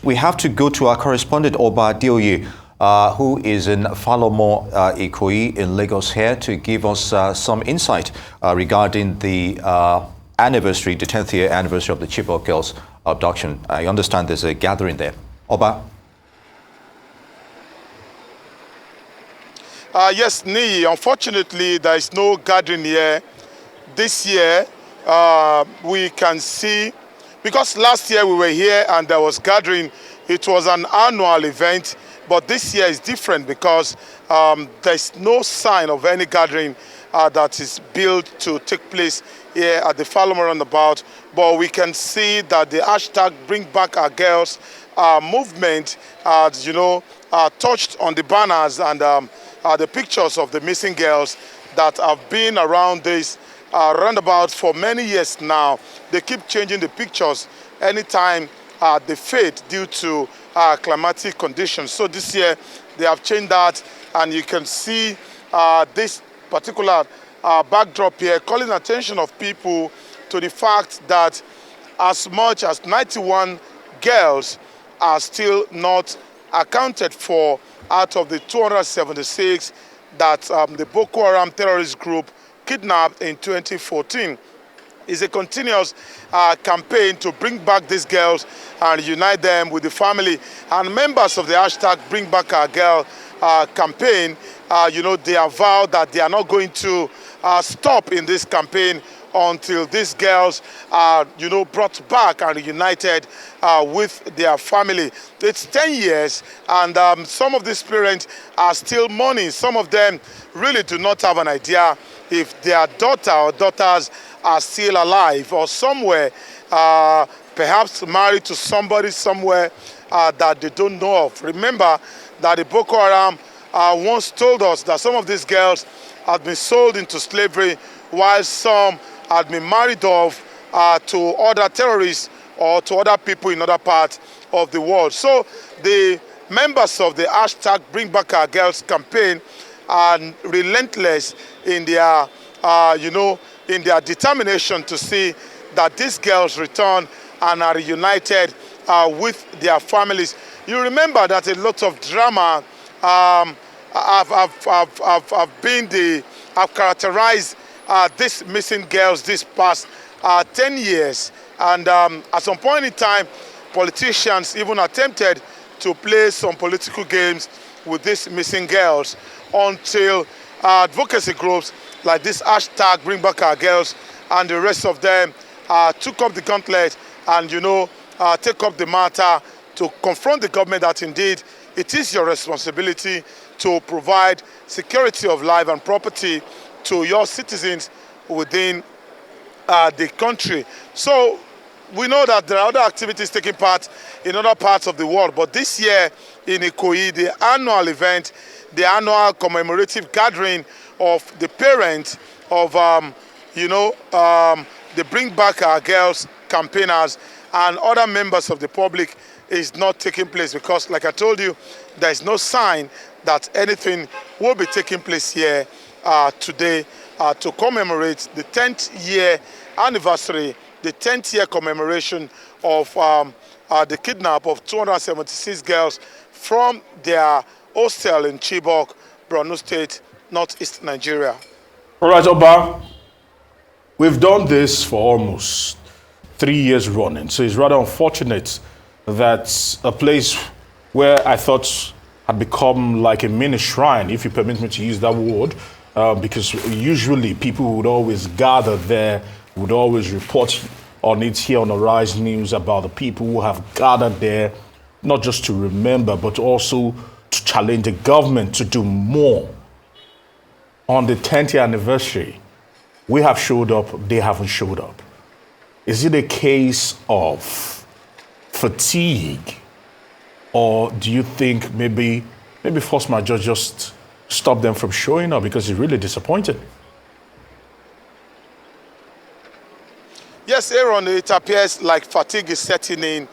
we have to go to our correspondent, Oba Dioye, who is in Falomo Ikoyi in Lagos here to give us some insight regarding the anniversary, the 10th year anniversary of the Chibok girls' abduction. I understand there's a gathering there. Oba? Yes, Nii, unfortunately, there is no gathering here. This year, we can see, because last year we were here and there was gathering, it was an annual event, but this year is different because there's no sign of any gathering that is built to take place here at the Falomo roundabout. But we can see that the hashtag Bring Back Our Girls movement, touched on the banners and the pictures of the missing girls that have been around this roundabout for many years now. They keep changing the pictures anytime they fade due to climatic conditions. So this year they have changed that, and you can see this particular backdrop here calling attention of people to the fact that as much as 91 girls are still not accounted for out of the 276 that the Boko Haram terrorist group kidnapped in 2014. Is a continuous campaign to bring back these girls and unite them with the family. And members of the hashtag Bring Back Our Girl campaign, they have vowed that they are not going to stop in this campaign until these girls are, brought back and reunited with their family. It's 10 years, and some of these parents are still mourning. Some of them really do not have an idea if their daughter or daughters are still alive or somewhere, perhaps married to somebody somewhere that they don't know of. Remember that the Boko Haram once told us that some of these girls had been sold into slavery, while some had been married off to other terrorists or to other people in other parts of the world. So the members of the hashtag Bring Back Our Girls campaign are relentless in their, in their determination to see that these girls return and are reunited with their families. You remember that a lot of drama have characterized these missing girls this past 10 years. And at some point in time, politicians even attempted to play some political games with these missing girls until advocacy groups like this hashtag Bring Back Our Girls and the rest of them took up the gauntlet and, take up the matter to confront the government that indeed it is your responsibility to provide security of life and property to your citizens within the country. So we know that there are other activities taking part in other parts of the world, but this year in Ikoyi, the annual event, the annual commemorative gathering of the parents of, the Bring Back Our Girls campaigners and other members of the public is not taking place because, like I told you, there is no sign that anything will be taking place here today to commemorate the 10th year anniversary, the 10th year commemoration of the kidnap of 276 girls from their hostel in Chibok, Borno State, northeast Nigeria. All right, Oba, we've done this for almost 3 years running, so it's rather unfortunate that a place where I thought had become like a mini shrine, if you permit me to use that word, because usually people would always gather there, would always report on it here on the Rise News about the people who have gathered there, not just to remember, but also to challenge the government to do more. On the 10th year anniversary, we have showed up, they haven't showed up. Is it a case of fatigue? Or do you think maybe force majeure just stop them from showing up because it's really disappointed? Yes, Aaron, it appears like fatigue is setting in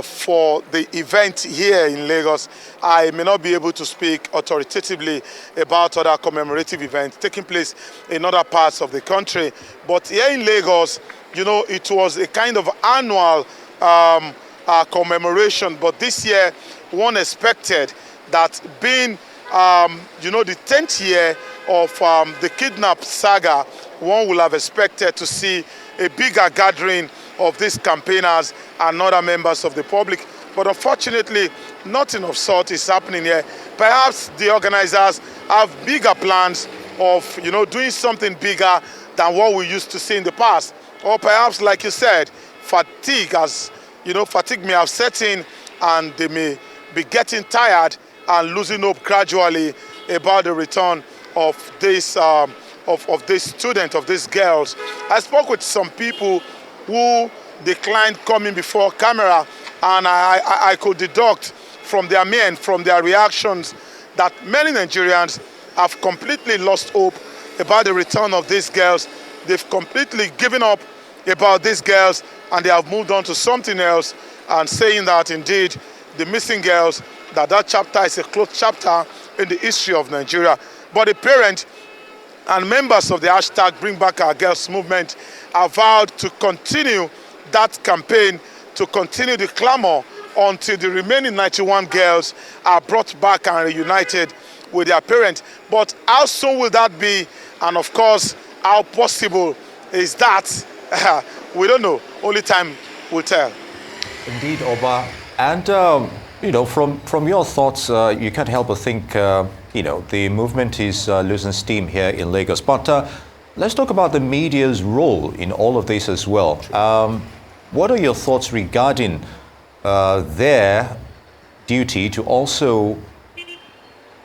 for the event here in Lagos. I may not be able to speak authoritatively about other commemorative events taking place in other parts of the country. But here in Lagos, it was a kind of annual commemoration. But this year, one expected that being, the 10th year of the kidnap saga, one will have expected to see a bigger gathering of these campaigners and other members of the public. But unfortunately, nothing of sort is happening here. Perhaps the organizers have bigger plans of, doing something bigger than what we used to see in the past. Or perhaps, like you said, fatigue may have set in, and they may be getting tired and losing hope gradually about the return of this student, of these girls. I spoke with some people who declined coming before camera, and I could deduct from their reactions that many Nigerians have completely lost hope about the return of these girls. They've completely given up about these girls, and they have moved on to something else, and saying that indeed the missing girls, that chapter is a closed chapter in the history of Nigeria. But the parents and members of the hashtag Bring Back Our Girls movement are vowed to continue that campaign, to continue the clamor until the remaining 91 girls are brought back and reunited with their parents. But how soon will that be? And of course, how possible is that? We don't know. Only time will tell. Indeed, Oba. And, from your thoughts, you can't help but think, the movement is losing steam here in Lagos. But let's talk about the media's role in all of this as well. What are your thoughts regarding their duty to also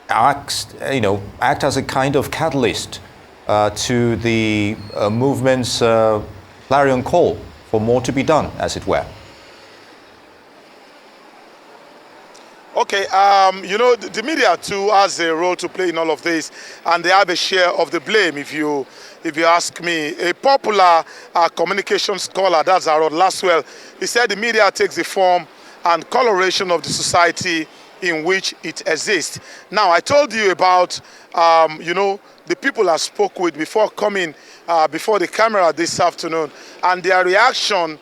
act as a kind of catalyst to the movement's clarion call for more to be done, as it were? Okay, the media too has a role to play in all of this, and they have a share of the blame, if you ask me. A popular communication scholar, that's Harold Laswell, he said the media takes the form and coloration of the society in which it exists. Now, I told you about, the people I spoke with before coming before the camera this afternoon, and their reaction,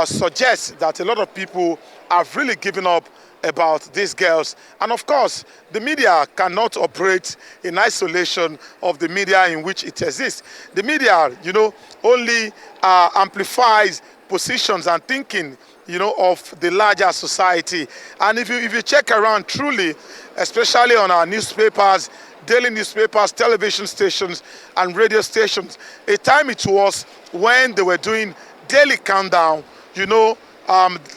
suggests that a lot of people have really given up about these girls. And of course, the media cannot operate in isolation of the media in which it exists. The media, only amplifies positions and thinking, of the larger society. And if you check around truly, especially on our newspapers, daily newspapers, television stations, and radio stations, a time it was when they were doing daily countdown,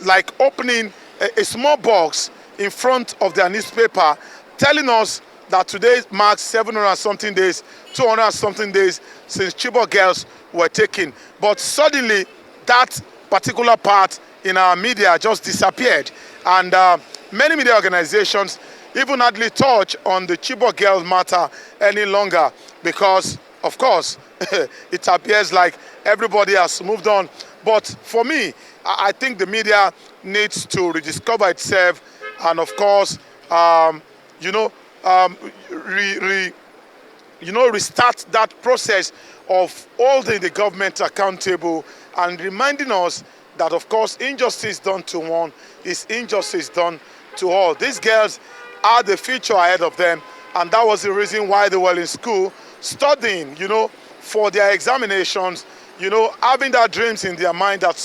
like opening a small box in front of their newspaper, telling us that today marks 700-something days, 200-something days since Chibok girls were taken. But suddenly, that particular part in our media just disappeared. And many media organizations even hardly touch on the Chibok girls matter any longer, because, of course, it appears like everybody has moved on. But for me, I think the media needs to rediscover itself, and of course, restart that process of holding the government accountable and reminding us that, of course, injustice done to one is injustice done to all. These girls are the future ahead of them, and that was the reason why they were in school studying, for their examinations, having that dreams in their mind that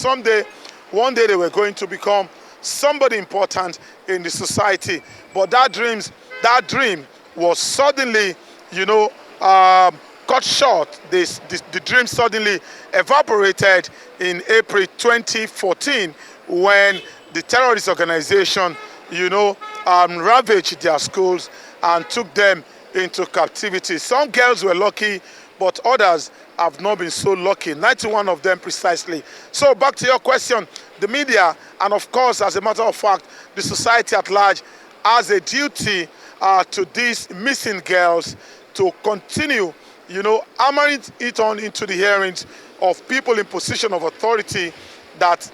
one day they were going to become somebody important in the society. But that dream was suddenly, cut short. The dream suddenly evaporated in April 2014 when the terrorist organization, ravaged their schools and took them into captivity. Some girls were lucky, but others have not been so lucky, 91 of them precisely. So back to your question, the media, and of course, as a matter of fact, the society at large has a duty to these missing girls to continue, hammering it on into the hearings of people in position of authority, that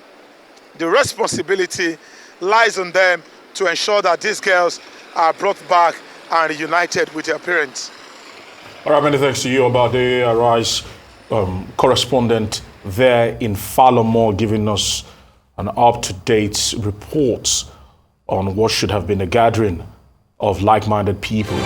the responsibility lies on them to ensure that these girls are brought back and reunited with their parents. All right, many thanks to you about the Arise correspondent there in Falomore, giving us an up-to-date report on what should have been a gathering of like-minded people.